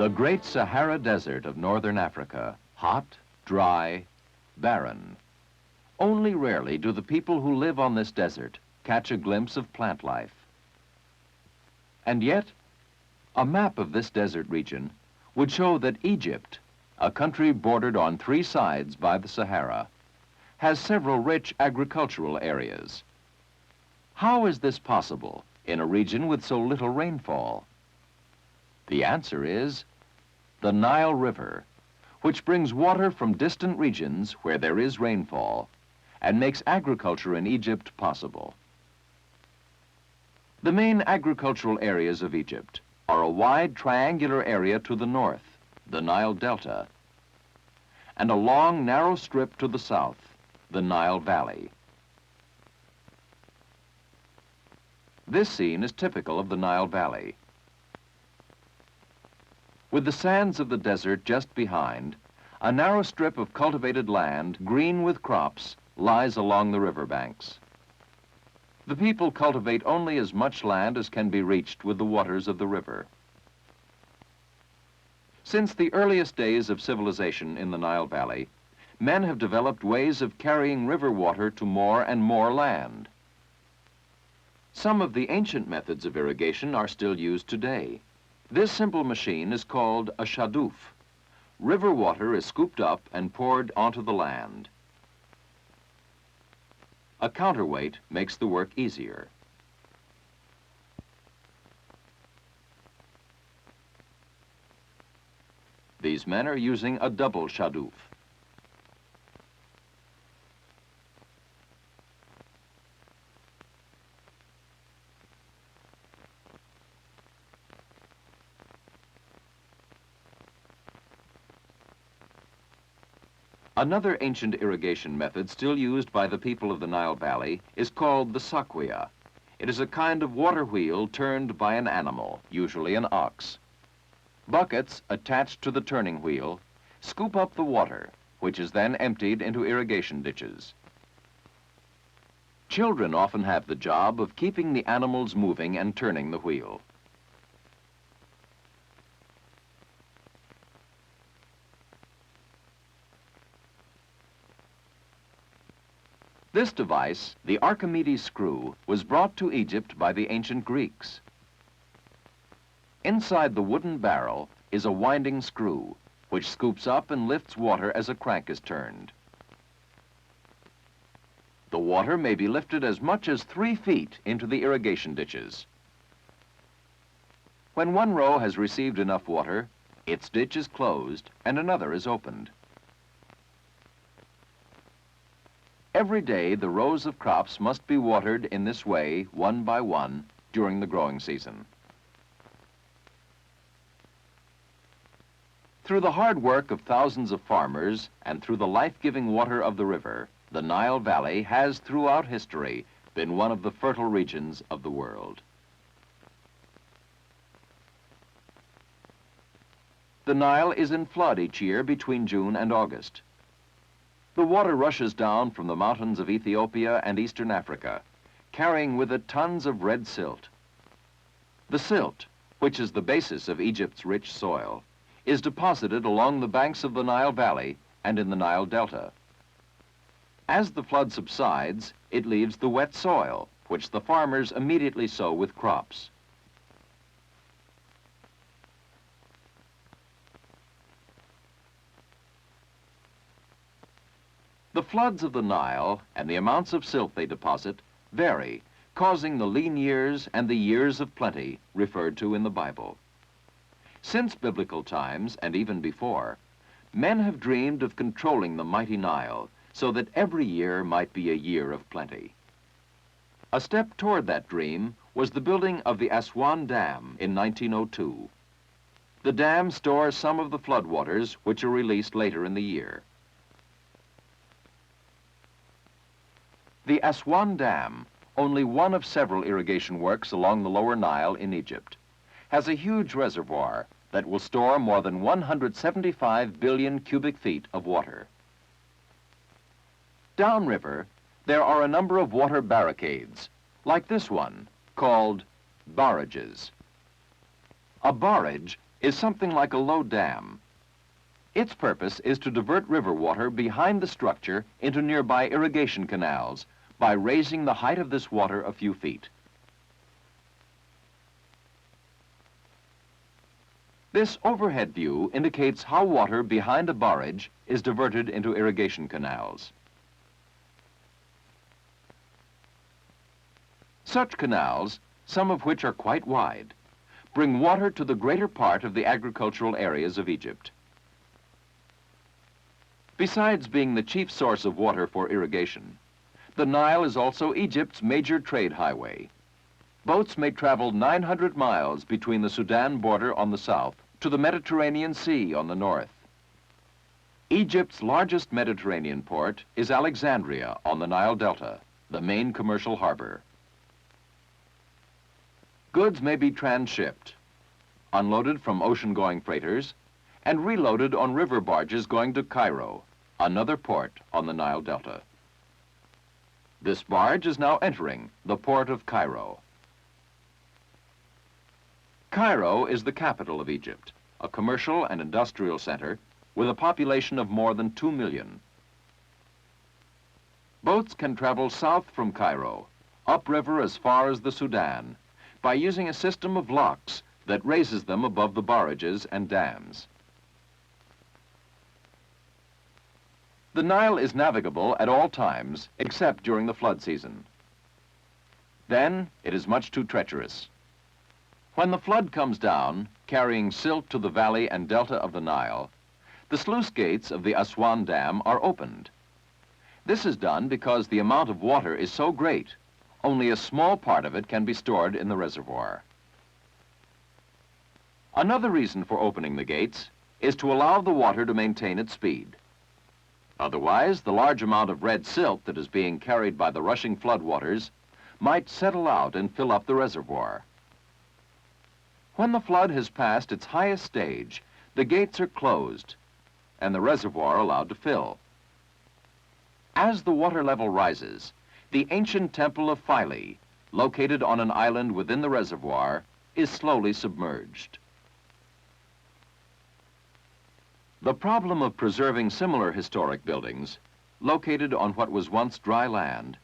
The great Sahara Desert of northern Africa, hot, dry, barren. Only rarely do the people who live on this desert catch a glimpse of plant life. And yet, a map of this desert region would show that Egypt, a country bordered on 3 sides by the Sahara, has several rich agricultural areas. How is this possible in a region with so little rainfall? The answer is the Nile River, which brings water from distant regions where there is rainfall and makes agriculture in Egypt possible. The main agricultural areas of Egypt are a wide triangular area to the north, the Nile Delta, and a long narrow strip to the south, the Nile Valley. This scene is typical of the Nile Valley. With the sands of the desert just behind, a narrow strip of cultivated land, green with crops, lies along the riverbanks. The people cultivate only as much land as can be reached with the waters of the river. Since the earliest days of civilization in the Nile Valley, men have developed ways of carrying river water to more and more land. Some of the ancient methods of irrigation are still used today. This simple machine is called a shaduf. River water is scooped up and poured onto the land. A counterweight makes the work easier. These men are using a double shaduf. Another ancient irrigation method still used by the people of the Nile Valley is called the sakwia. It is a kind of water wheel turned by an animal, usually an ox. Buckets attached to the turning wheel scoop up the water, which is then emptied into irrigation ditches. Children often have the job of keeping the animals moving and turning the wheel. This device, the Archimedes screw, was brought to Egypt by the ancient Greeks. Inside the wooden barrel is a winding screw, which scoops up and lifts water as a crank is turned. The water may be lifted as much as 3 feet into the irrigation ditches. When one row has received enough water, its ditch is closed and another is opened. Every day, the rows of crops must be watered in this way, one by one, during the growing season. Through the hard work of thousands of farmers and through the life-giving water of the river, the Nile Valley has, throughout history, been one of the fertile regions of the world. The Nile is in flood each year between June and August. The water rushes down from the mountains of Ethiopia and eastern Africa, carrying with it tons of red silt. The silt, which is the basis of Egypt's rich soil, is deposited along the banks of the Nile Valley and in the Nile Delta. As the flood subsides, it leaves the wet soil, which the farmers immediately sow with crops. The floods of the Nile and the amounts of silt they deposit vary, causing the lean years and the years of plenty referred to in the Bible. Since biblical times, and even before, men have dreamed of controlling the mighty Nile so that every year might be a year of plenty. A step toward that dream was the building of the Aswan Dam in 1902. The dam stores some of the floodwaters which are released later in the year. The Aswan Dam, only one of several irrigation works along the lower Nile in Egypt, has a huge reservoir that will store more than 175 billion cubic feet of water. Downriver, there are a number of water barricades, like this one, called barrages. A barrage is something like a low dam. Its purpose is to divert river water behind the structure into nearby irrigation canals by raising the height of this water a few feet. This overhead view indicates how water behind a barrage is diverted into irrigation canals. Such canals, some of which are quite wide, bring water to the greater part of the agricultural areas of Egypt. Besides being the chief source of water for irrigation, the Nile is also Egypt's major trade highway. Boats may travel 900 miles between the Sudan border on the south to the Mediterranean Sea on the north. Egypt's largest Mediterranean port is Alexandria on the Nile Delta, the main commercial harbor. Goods may be transshipped, unloaded from ocean-going freighters, and reloaded on river barges going to Cairo, another port on the Nile Delta. This barge is now entering the port of Cairo. Cairo is the capital of Egypt, a commercial and industrial center with a population of more than 2 million. Boats can travel south from Cairo, upriver as far as the Sudan, by using a system of locks that raises them above the barrages and dams. The Nile is navigable at all times except during the flood season. Then it is much too treacherous. When the flood comes down, carrying silt to the valley and delta of the Nile, the sluice gates of the Aswan Dam are opened. This is done because the amount of water is so great, only a small part of it can be stored in the reservoir. Another reason for opening the gates is to allow the water to maintain its speed. Otherwise, the large amount of red silt that is being carried by the rushing floodwaters might settle out and fill up the reservoir. When the flood has passed its highest stage, the gates are closed and the reservoir allowed to fill. As the water level rises, the ancient temple of Philae, located on an island within the reservoir, is slowly submerged. The problem of preserving similar historic buildings, located on what was once dry land,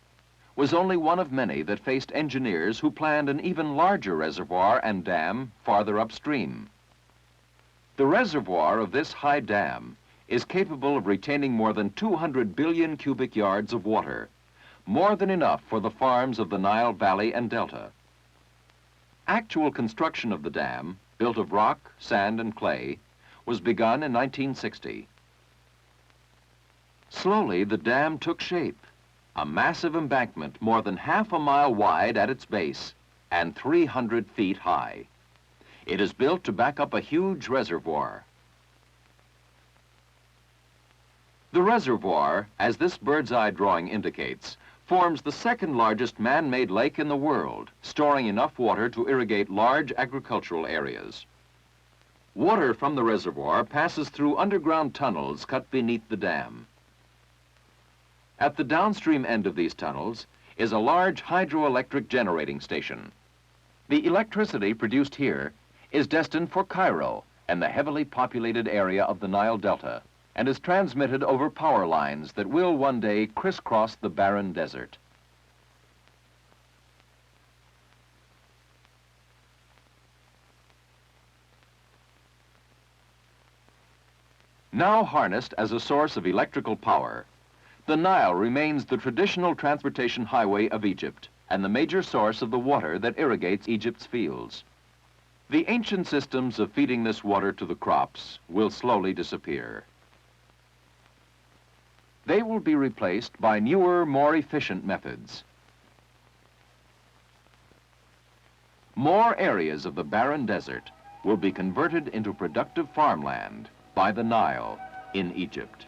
was only one of many that faced engineers who planned an even larger reservoir and dam farther upstream. The reservoir of this high dam is capable of retaining more than 200 billion cubic yards of water, more than enough for the farms of the Nile Valley and Delta. Actual construction of the dam, built of rock, sand, and clay, was begun in 1960. Slowly, the dam took shape. A massive embankment more than half a mile wide at its base and 300 feet high. It is built to back up a huge reservoir. The reservoir, as this bird's eye drawing indicates, forms the second largest man-made lake in the world, storing enough water to irrigate large agricultural areas. Water from the reservoir passes through underground tunnels cut beneath the dam. At the downstream end of these tunnels is a large hydroelectric generating station. The electricity produced here is destined for Cairo and the heavily populated area of the Nile Delta, and is transmitted over power lines that will one day crisscross the barren desert. Now harnessed as a source of electrical power, the Nile remains the traditional transportation highway of Egypt and the major source of the water that irrigates Egypt's fields. The ancient systems of feeding this water to the crops will slowly disappear. They will be replaced by newer, more efficient methods. More areas of the barren desert will be converted into productive farmland by the Nile in Egypt.